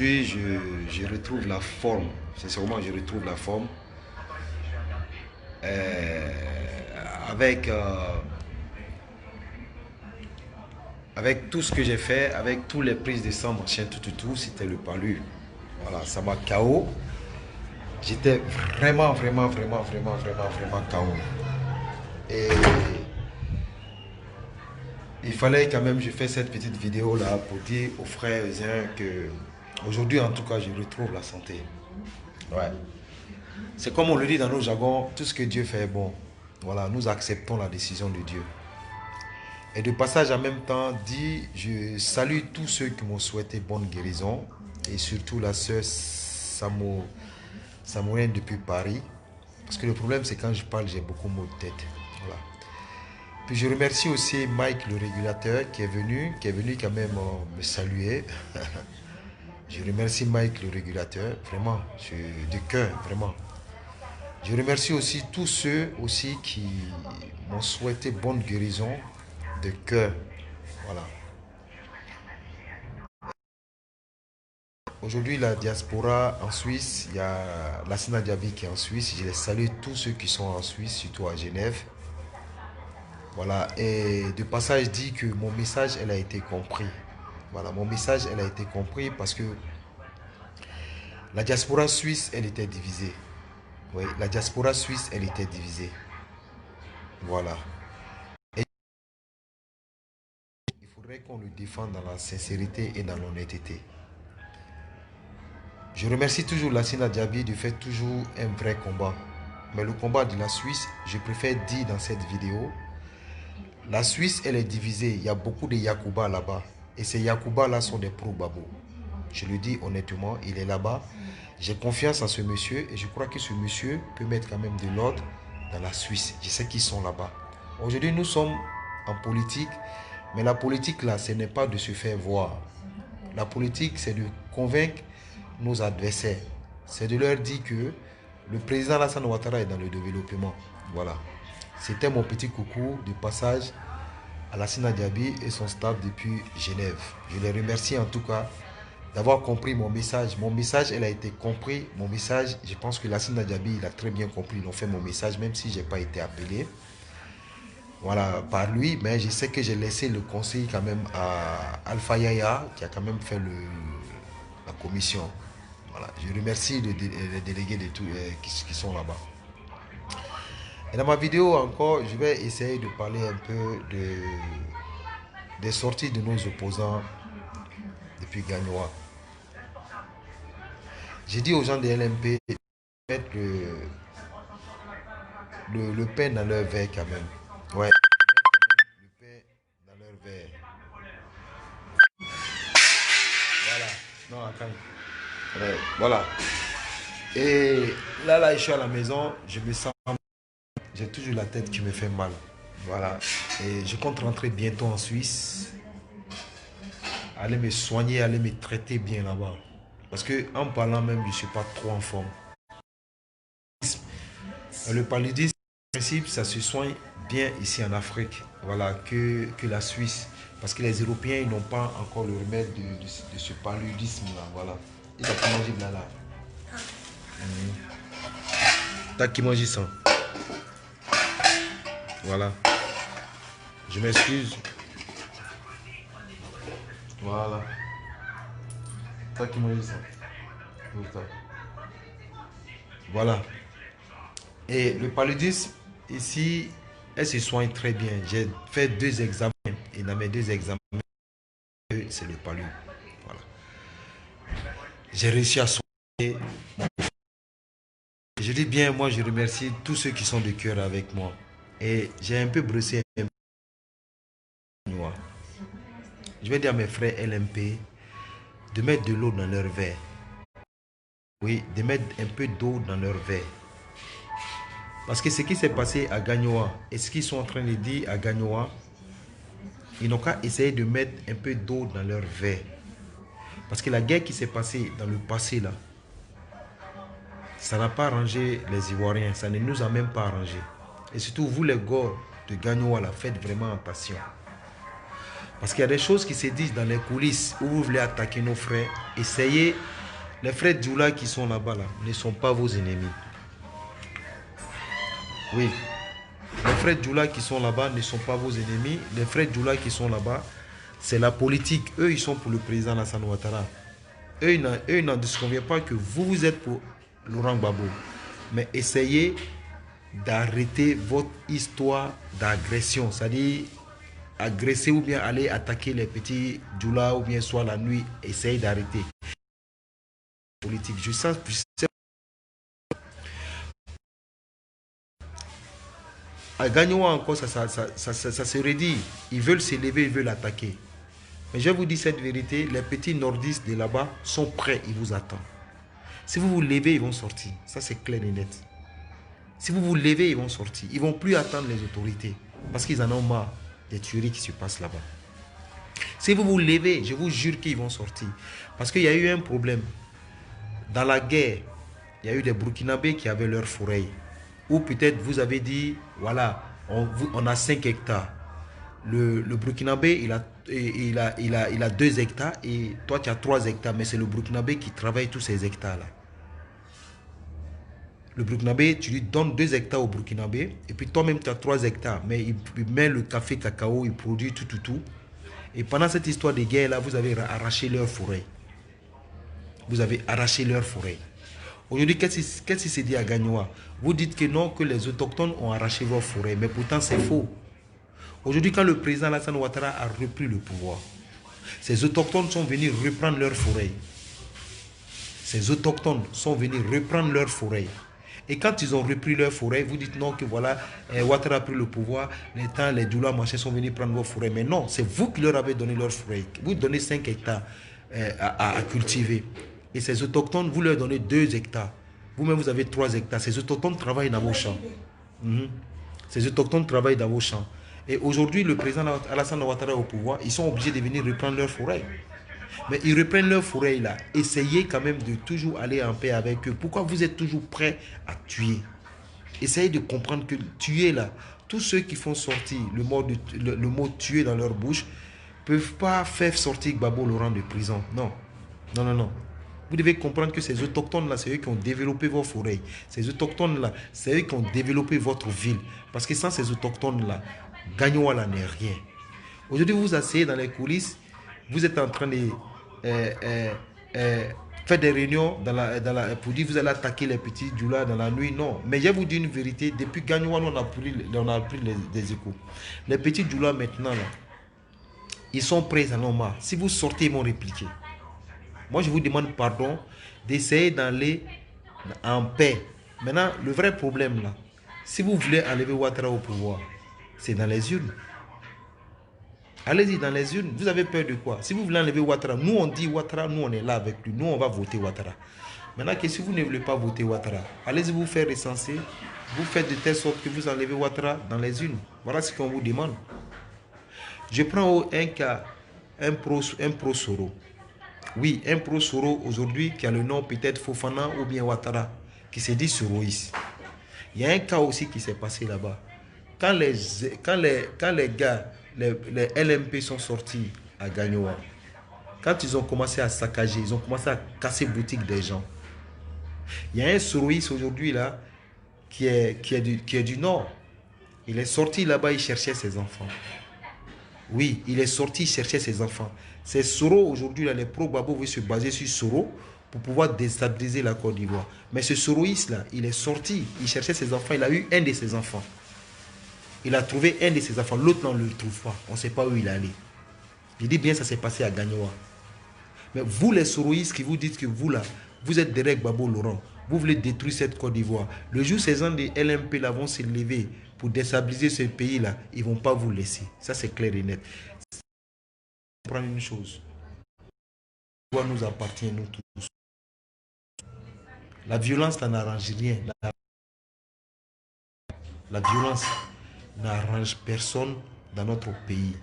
Aujourd'hui, je retrouve la forme. Sincèrement, je retrouve la forme. Euh, avec, avec tout ce que j'ai fait, avec tous les prises de sang, machin, tout, c'était le palu. Voilà, ça m'a KO. J'étais vraiment KO. Et il fallait quand même que je fasse cette petite vidéo là pour dire aux frères et sœurs que aujourd'hui, en tout cas, je retrouve la santé. Ouais. C'est comme on le dit dans nos jargons, tout ce que Dieu fait est bon. Voilà, nous acceptons la décision de Dieu. Et de passage en même temps, dit, je salue tous ceux qui m'ont souhaité bonne guérison et surtout la sœur Samouraine depuis Paris. Parce que le problème, c'est quand je parle, j'ai beaucoup de maux de tête. Voilà. Puis je remercie aussi Mike, le régulateur, qui est venu quand même me saluer. Je remercie Mike, le régulateur, vraiment, de cœur, vraiment. Je remercie aussi tous ceux aussi qui m'ont souhaité bonne guérison de cœur. Voilà. Aujourd'hui, la diaspora en Suisse, il y a Lassina Diaby qui est en Suisse. Je les salue tous ceux qui sont en Suisse, surtout à Genève. Voilà. Et de passage, dit que mon message, elle a été compris. Voilà, mon message, elle a été compris parce que la diaspora suisse, elle était divisée. Oui, la diaspora suisse, elle était divisée. Voilà. Et il faudrait qu'on le défende dans la sincérité et dans l'honnêteté. Je remercie toujours Lassina Diaby de faire toujours un vrai combat. Mais le combat de la Suisse, je préfère dire dans cette vidéo, la Suisse, elle est divisée. Il y a beaucoup de Yacouba là-bas. Et ces Yacouba-là sont des pro-Babo. Je le dis honnêtement, il est là-bas. J'ai confiance en ce monsieur et je crois que ce monsieur peut mettre quand même de l'ordre dans la Suisse. Je sais qu'ils sont là-bas. Aujourd'hui, nous sommes en politique, mais la politique là, ce n'est pas de se faire voir. La politique, c'est de convaincre nos adversaires. C'est de leur dire que le président Alassane Ouattara est dans le développement. Voilà. C'était mon petit coucou de passage à Lassina Diaby et son staff depuis Genève. Je les remercie en tout cas d'avoir compris mon message. Mon message, elle a été compris. Mon message, je pense que Lassina Diaby, il a très bien compris. Ils ont fait mon message, même si je n'ai pas été appelé. Voilà, par lui, mais je sais que j'ai laissé le conseil quand même à Alpha Yaya, qui a quand même fait la commission. Voilà, je remercie les délégués de tous, qui sont là-bas. Et dans ma vidéo encore, je vais essayer de parler un peu des sorties de nos opposants depuis Gagnoa. J'ai dit aux gens de LMP de mettre le pain dans leur verre quand même. Ouais, le pain dans leur verre. Voilà. Non, attends. Ouais, voilà. Et là, je suis à la maison, je me sens... J'ai toujours la tête qui me fait mal. Voilà. Et je compte rentrer bientôt en Suisse. Aller me soigner, aller me traiter bien là-bas. Parce que en parlant même, je ne suis pas trop en forme. Le paludisme, en principe, ça se soigne bien ici en Afrique. Voilà, que la Suisse. Parce que les Européens, ils n'ont pas encore le remède de ce paludisme-là. Voilà. Ils ont pas mangé de là. T'as qui mange ça. Voilà. Je m'excuse. Voilà. T'as qui mange ça. Voilà. Et le paludisme, ici, elle se soigne très bien. J'ai fait 2 examens. Et dans mes 2 examens, c'est le palud. Voilà. J'ai réussi à soigner. Je dis bien, moi, je remercie tous ceux qui sont de cœur avec moi. Et j'ai un peu brossé un peu. Je vais dire à mes frères LMP de mettre de l'eau dans leur verre. Oui, de mettre un peu d'eau dans leur verre. Parce que ce qui s'est passé à Gagnoa et ce qu'ils sont en train de dire à Gagnoa, ils n'ont qu'à essayer de mettre un peu d'eau dans leur verre. Parce que la guerre qui s'est passée dans le passé, là, ça n'a pas arrangé les Ivoiriens. Ça ne nous a même pas arrangé. Et surtout, vous les gars de Gagnoa, là, faites vraiment attention. Parce qu'il y a des choses qui se disent dans les coulisses où vous voulez attaquer nos frères. Essayez. Les frères Djoula qui sont là-bas là, ne sont pas vos ennemis. Oui. Les frères Djoula qui sont là-bas ne sont pas vos ennemis. Les frères Djoula qui sont là-bas, c'est la politique. Eux, ils sont pour le président Alassane Ouattara. Eux, ils n'en disconviennent pas que vous êtes pour Laurent Gbagbo. Mais essayez d'arrêter votre histoire d'agression. C'est-à-dire agresser ou bien aller attaquer les petits Djoula ou bien soit la nuit. Essayez d'arrêter. Politique. Je sais. À Gagnoa encore, ça se redit. Ils veulent s'élever, ils veulent attaquer. Mais je vous dis cette vérité, les petits nordistes de là-bas sont prêts, ils vous attendent. Si vous vous levez, ils vont sortir. Ça, c'est clair et net. Si vous vous levez, ils vont sortir. Ils ne vont plus attendre les autorités. Parce qu'ils en ont marre des tueries qui se passent là-bas. Si vous vous levez, je vous jure qu'ils vont sortir. Parce qu'il y a eu un problème. Dans la guerre, il y a eu des Burkinabés qui avaient leur forêt. Ou peut-être vous avez dit, voilà, on a 5 hectares. Le Burkinabé, il a 2 hectares et toi tu as 3 hectares. Mais c'est le Burkinabé qui travaille tous ces hectares-là. Le Burkinabé, tu lui donnes 2 hectares au Burkinabé et puis toi-même tu as 3 hectares. Mais il met le café, cacao, il produit tout. Et pendant cette histoire de guerre-là, vous avez arraché leur forêt. Vous avez arraché leur forêt. Aujourd'hui, qu'est-ce qui s'est dit à Gagnoa? Vous dites que non, que les autochtones ont arraché vos forêts. Mais pourtant, c'est faux. Aujourd'hui, quand le président Alassane Ouattara a repris le pouvoir, ces autochtones sont venus reprendre leurs forêts. Ces autochtones sont venus reprendre leurs forêts. Et quand ils ont repris leurs forêts, vous dites non, que voilà, Ouattara a pris le pouvoir, les Djoula machin sont venus prendre vos forêts. Mais non, c'est vous qui leur avez donné leurs forêts. Vous donnez 5 hectares à cultiver. Et ces autochtones, vous leur donnez 2 hectares. Vous-même, vous avez 3 hectares. Ces autochtones travaillent dans vos champs. Ces autochtones travaillent dans vos champs. Et aujourd'hui, le président Alassane Ouattara au pouvoir, ils sont obligés de venir reprendre leurs forêts. Mais ils reprennent leurs forêts là. Essayez quand même de toujours aller en paix avec eux. Pourquoi vous êtes toujours prêts à tuer? Essayez de comprendre que tuer là, tous ceux qui font sortir le mot tuer dans leur bouche, ne peuvent pas faire sortir Gbagbo Laurent de prison. Non. Non. Vous devez comprendre que ces autochtones-là, c'est eux qui ont développé vos forêts. Ces autochtones-là, c'est eux qui ont développé votre ville. Parce que sans ces autochtones-là, Gagnoa là n'est rien. Aujourd'hui, vous vous asseyez dans les coulisses, vous êtes en train de faire des réunions pour dire que vous allez attaquer les petits Djoula dans la nuit. Non. Mais je vais vous dire une vérité, depuis Gagnoa, on a pris les échos. Les petits Djoula maintenant, là, ils sont prêts, ils en ont marre. Si vous sortez, ils vont répliquer. Moi, je vous demande pardon d'essayer d'aller en paix. Maintenant, le vrai problème là, si vous voulez enlever Ouattara au pouvoir, c'est dans les urnes. Allez-y dans les urnes. Vous avez peur de quoi? Si vous voulez enlever Ouattara, nous on dit Ouattara, nous on est là avec lui. Nous on va voter Ouattara. Maintenant que si vous ne voulez pas voter Ouattara, allez-y vous faire recenser. Vous faites de telle sorte que vous enlevez Ouattara dans les urnes. Voilà ce qu'on vous demande. Je prends un cas, un pro Soro. Oui, un pro Soro aujourd'hui qui a le nom peut-être Fofana ou bien Ouattara, qui se dit Soroïs. Il y a un cas aussi qui s'est passé là-bas. Quand les gars, les LMP sont sortis à Gagnoa, quand ils ont commencé à saccager, ils ont commencé à casser boutiques des gens. Il y a un Soroïs aujourd'hui là qui est du nord. Il est sorti là-bas, il cherchait ses enfants. Oui, il est sorti chercher ses enfants. C'est Soro aujourd'hui, les pro-Gbagbo veulent se baser sur Soro pour pouvoir déstabiliser la Côte d'Ivoire. Mais ce Soroïs-là, il est sorti, il cherchait ses enfants, il a eu un de ses enfants. Il a trouvé un de ses enfants, l'autre on ne le trouve pas. On ne sait pas où il est allé. Je dis bien, ça s'est passé à Gagnoa. Mais vous les Soroïs qui vous dites que vous là, vous êtes derrière Gbagbo Laurent, vous voulez détruire cette Côte d'Ivoire. Le jour où ces gens de LMP là vont se lever pour déstabiliser ce pays-là, ils ne vont pas vous laisser. Ça, c'est clair et net. Prendre une chose. La nous appartient, nous tous. La violence, ça n'arrange rien. La violence n'arrange personne dans notre pays.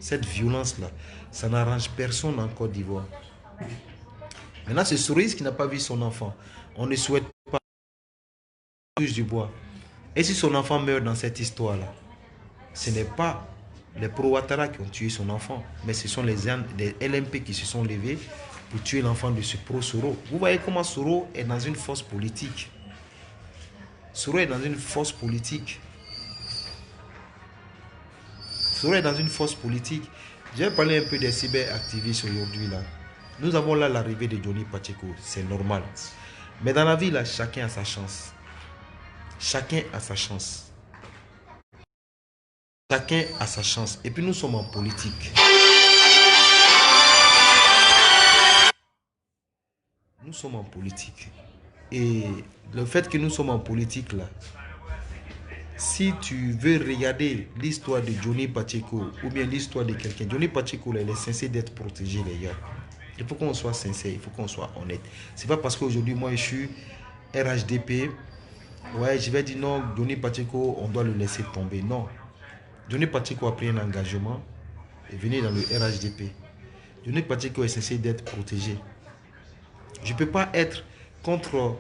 Cette violence-là, ça n'arrange personne en Côte d'Ivoire. Maintenant, c'est Soroïs qui n'a pas vu son enfant. On ne souhaite pas toucher du bois. Et si son enfant meurt dans cette histoire-là, ce n'est pas les pro-Ouattara qui ont tué son enfant. Mais ce sont les LMP qui se sont levés pour tuer l'enfant de ce pro-Soro. Vous voyez comment Soro est dans une force politique. Soro est dans une force politique. Soro est dans une force politique. Je vais parler un peu des cyberactivistes aujourd'hui là. Nous avons là l'arrivée de Johnny Pacheco, c'est normal. Mais dans la vie là, chacun a sa chance. Chacun a sa chance. Chacun a sa chance. Et puis nous sommes en politique. Nous sommes en politique. Et le fait que nous sommes en politique là, si tu veux regarder l'histoire de Johnny Pacheco ou bien l'histoire de quelqu'un, Johnny Pacheco là, il est censé d'être protégé les gars. Il faut qu'on soit sincère, il faut qu'on soit honnête. C'est pas parce qu'aujourd'hui moi je suis RHDP, ouais je vais dire non, Johnny Pacheco on doit le laisser tomber. Non. Johnny Pacheco a pris un engagement et venir dans le RHDP. Johnny Pacheco est censé d'être protégé. Je ne peux pas être contre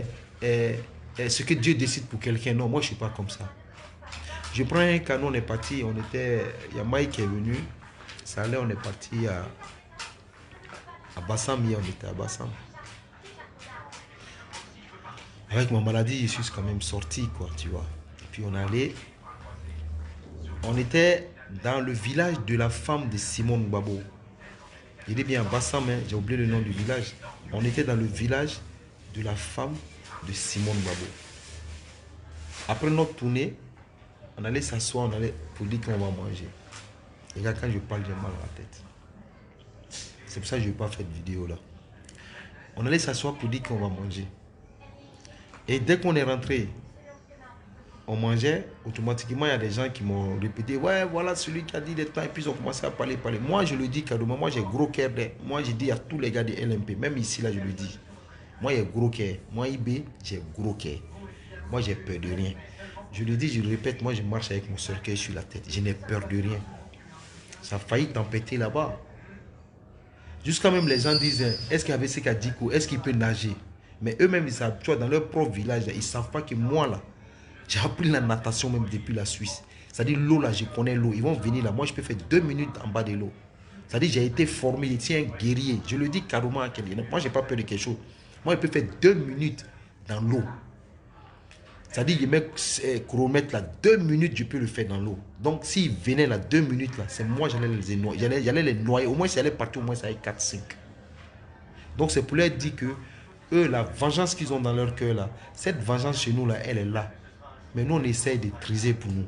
ce que Dieu décide pour quelqu'un. Non, moi je ne suis pas comme ça. Je prends un canon, on est parti, il y a Mike qui est venu. Ça allait, on est parti à Bassam, hier on était à Bassam. Avec ma maladie, je suis quand même sorti, quoi, tu vois. Et puis on allait. On était dans le village de la femme de Simone Gbagbo. Il est bien à Bassam, hein, j'ai oublié le nom du village. On était dans le village de la femme de Simone Gbagbo. Après notre tournée, on allait s'asseoir, on allait pour dire qu'on va manger. Et là, quand je parle, j'ai mal à la tête. C'est pour ça que je ne vais pas faire de vidéo là. On allait s'asseoir pour dire qu'on va manger. Et dès qu'on est rentré, on mangeait, automatiquement, il y a des gens qui m'ont répété, ouais, voilà celui qui a dit des temps, et puis ils ont commencé à parler. Moi, je le dis carrément, moi, j'ai gros cœur. Moi, je dis à tous les gars de LMP, même ici, là, je le dis. Moi, j'ai gros cœur. Moi, IB, j'ai gros cœur. Moi, j'ai peur de rien. Je le dis, je le répète, moi, je marche avec mon cercueil sur la tête. Je n'ai peur de rien. Ça a failli tempêter là-bas. Jusqu'à même les gens disent, est-ce qu'avec ce qu'a dit, est-ce qu'il peut nager? Mais eux-mêmes, ils savent, tu vois, dans leur propre village, ils ne savent pas que moi, là, j'ai appris la natation même depuis la Suisse. C'est-à-dire l'eau là, je connais l'eau. Ils vont venir là. Moi, je peux faire 2 minutes en bas de l'eau. C'est-à-dire j'ai été formé, je suis un guerrier. Je le dis carrément à quelqu'un. Moi, je n'ai pas peur de quelque chose. Moi, je peux faire 2 minutes dans l'eau. C'est-à-dire, je mets chronomètre là, 2 minutes, je peux le faire dans l'eau. Donc, s'ils venaient là, 2 minutes là, c'est moi, j'allais les noyer. J'allais les noyer. Au moins, si j'allais partir, au moins, ça allait 4-5. Donc, c'est pour leur dire que eux, la vengeance qu'ils ont dans leur cœur là, cette vengeance chez nous là, elle est là. Mais nous, on essaye de triser pour nous.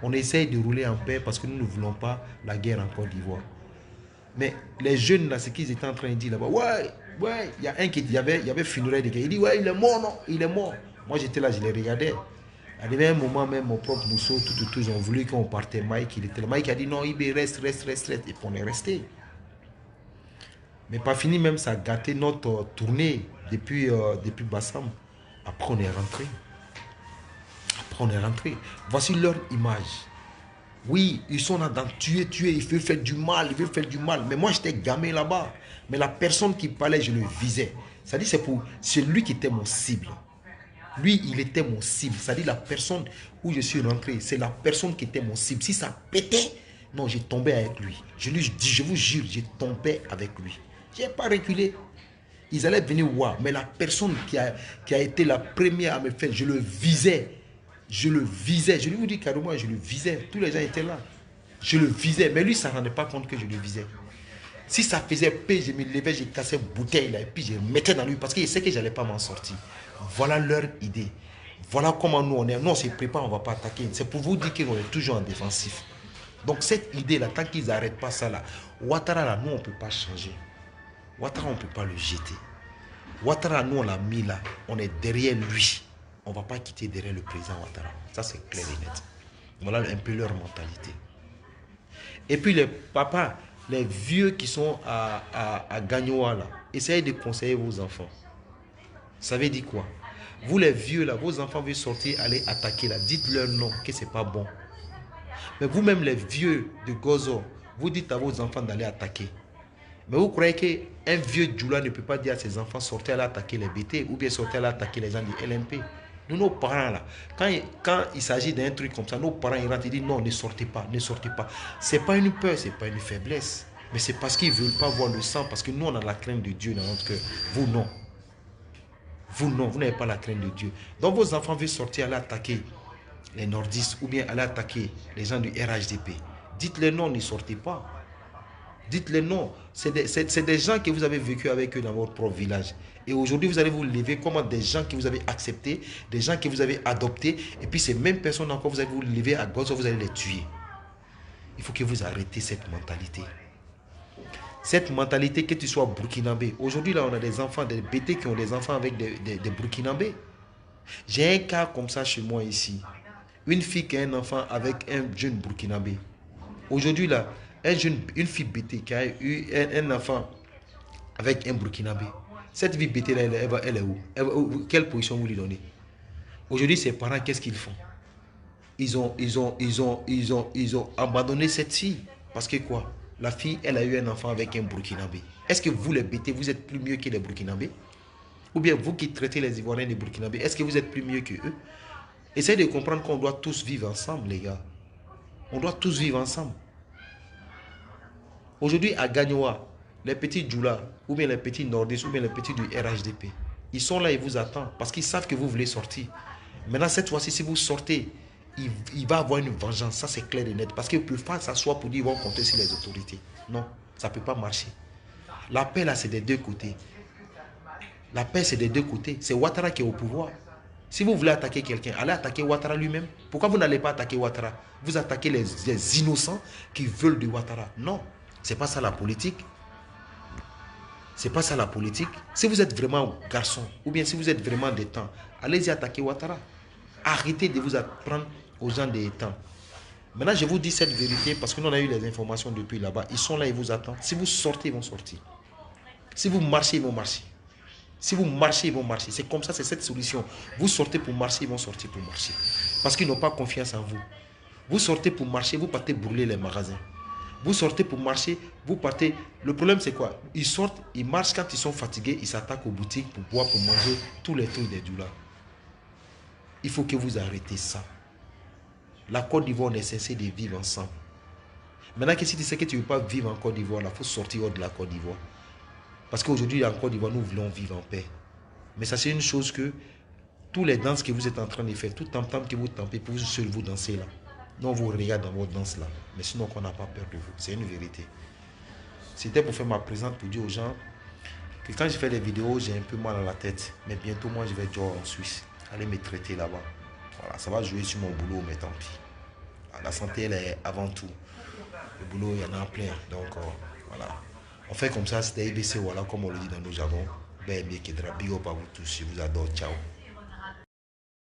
On essaye de rouler en paix parce que nous ne voulons pas la guerre en Côte d'Ivoire. Mais les jeunes, là, ce qu'ils étaient en train de dire là-bas, ouais, il y a un qui y avait funérailles de gars. Il dit, ouais, il est mort, non, il est mort. Moi, j'étais là, je les regardais. Arrivé un moment, même mon propre mousseau, tout, ils ont voulu qu'on partait. Mike, il était là. Mike a dit, non, il reste. Et puis on est resté. Mais pas fini, même, ça a gâté notre tournée depuis Bassam. Après, on est rentré. Voici leur image. Oui, ils sont là dans tuer, ils veulent faire du mal, Mais moi, j'étais gamin là-bas. Mais la personne qui parlait, je le visais. C'est-à-dire, c'est lui qui était mon cible. Lui, il était mon cible. C'est-à-dire, la personne où je suis rentré, c'est la personne qui était mon cible. Si ça pétait, non, j'ai tombé avec lui. Je lui dis, je vous jure, j'ai tombé avec lui. Je n'ai pas reculé. Ils allaient venir voir. Mais la personne qui a été la première à me faire, je le visais. Je lui vous dis carrément, je le visais. Tous les gens étaient là. Je le visais. Mais lui, ça ne rendait pas compte que je le visais. Si ça faisait paix, je me levais, je cassais une bouteille là, et puis je mettais dans lui parce qu'il sait que je n'allais pas m'en sortir. Voilà leur idée. Voilà comment nous on est. Nous on se prépare, on ne va pas attaquer. C'est pour vous dire qu'on est toujours en défensif. Donc cette idée là, tant qu'ils n'arrêtent pas ça là, Ouattara là, nous on ne peut pas changer. Ouattara, on ne peut pas le jeter. Ouattara, nous on l'a mis là, on est derrière lui. On ne va pas quitter derrière le président Ouattara. Ça, c'est clair et net. Voilà un peu leur mentalité. Et puis, les papas, les vieux qui sont à Gagnoa, là, essayez de conseiller vos enfants. Ça veut dire quoi? Vous, les vieux, là, vos enfants veulent sortir, aller attaquer, là. Dites-leur non, que ce n'est pas bon. Mais vous-même, les vieux de Gozo, vous dites à vos enfants d'aller attaquer. Mais vous croyez qu'un vieux Djoula ne peut pas dire à ses enfants sortez aller attaquer les BT ou bien sortez aller attaquer les gens du LMP? Nous, nos parents là, quand il s'agit d'un truc comme ça, nos parents ils rentrent, ils disent non, ne sortez pas, ne sortez pas. C'est pas une peur, c'est pas une faiblesse. Mais c'est parce qu'ils ne veulent pas voir le sang, parce que nous on a la crainte de Dieu dans notre cœur. Vous non. Vous non, vous n'avez pas la crainte de Dieu. Donc vos enfants veulent sortir, aller attaquer les nordistes ou bien aller attaquer les gens du RHDP. Dites-les non, ne sortez pas. Dites-les non. C'est des gens que vous avez vécu avec eux dans votre propre village. Et aujourd'hui, vous allez vous lever comme des gens que vous avez acceptés, des gens que vous avez adoptés. Et puis ces mêmes personnes encore, vous allez vous lever à gauche, vous allez les tuer. Il faut que vous arrêtez cette mentalité. Cette mentalité, que tu sois burkinabé. Aujourd'hui, là, on a des enfants, des BT qui ont des enfants avec des burkinabés. J'ai un cas comme ça chez moi ici. Une fille qui a un enfant avec un jeune burkinabé. Aujourd'hui, là, une fille BT qui a eu un enfant avec un burkinabé. Cette fille BT, là, elle est où? Quelle position vous lui donnez? Aujourd'hui, ses parents, qu'est-ce qu'ils font? Ils ont abandonné cette fille. Parce que quoi? La fille, elle a eu un enfant avec un burkinabé. Est-ce que vous, les BT, vous êtes plus mieux que les burkinabés? Ou bien vous qui traitez les Ivoiriens des burkinabés, est-ce que vous êtes plus mieux que eux? Essayez de comprendre qu'on doit tous vivre ensemble, les gars. On doit tous vivre ensemble. Aujourd'hui, à Gagnoa, les petits Djoula, ou bien les petits Nordistes, ou bien les petits du RHDP, ils sont là, ils vous attendent, parce qu'ils savent que vous voulez sortir. Maintenant, cette fois-ci, si vous sortez, il va avoir une vengeance, ça c'est clair et net. Parce qu'ils ne peuvent pas s'asseoir pour dire qu'ils vont compter sur les autorités. Non, ça ne peut pas marcher. La paix, là, c'est des deux côtés. La paix, c'est des deux côtés. C'est Ouattara qui est au pouvoir. Si vous voulez attaquer quelqu'un, allez attaquer Ouattara lui-même. Pourquoi vous n'allez pas attaquer Ouattara? Vous attaquez les innocents qui veulent de Ouattara. Non, ce n'est pas ça la politique. C'est pas ça la politique. Si vous êtes vraiment garçon, ou bien si vous êtes vraiment des temps, allez-y attaquer Ouattara. Arrêtez de vous apprendre aux gens des temps. Maintenant, je vous dis cette vérité parce que nous on a eu les informations depuis là-bas. Ils sont là, ils vous attendent. Si vous sortez, ils vont sortir. Si vous marchez, ils vont marcher. Si vous marchez, ils vont marcher. C'est comme ça, c'est cette solution. Vous sortez pour marcher, ils vont sortir pour marcher. Parce qu'ils n'ont pas confiance en vous. Vous sortez pour marcher, vous partez brûler les magasins. Vous sortez pour marcher, vous partez. Le problème, c'est quoi? Ils sortent, ils marchent quand ils sont fatigués, ils s'attaquent aux boutiques pour boire, pour manger tous les trucs des doulas. Il faut que vous arrêtez ça. La Côte d'Ivoire, on est censé de vivre ensemble. Maintenant que si tu sais que tu ne veux pas vivre en Côte d'Ivoire, il faut sortir hors de la Côte d'Ivoire. Parce qu'aujourd'hui, en Côte d'Ivoire, nous voulons vivre en paix. Mais ça, c'est une chose que tous les danses que vous êtes en train de faire, tout tam-tam que vous tampez pour seul vous danser là, nous on vous regarde dans votre danse là. Mais sinon, qu'on n'a pas peur de vous. C'est une vérité. C'était pour faire ma présence, pour dire aux gens que quand je fais des vidéos, j'ai un peu mal à la tête. Mais bientôt, moi, je vais jouer en Suisse. Aller me traiter là-bas. Voilà, ça va jouer sur mon boulot, mais tant pis. La santé, elle est avant tout. Le boulot, il y en a plein. Donc, voilà. On fait comme ça, c'était IBC, voilà, comme on le dit dans nos jargons. Ben, bien, big up à vous tous. Je vous adore. Ciao.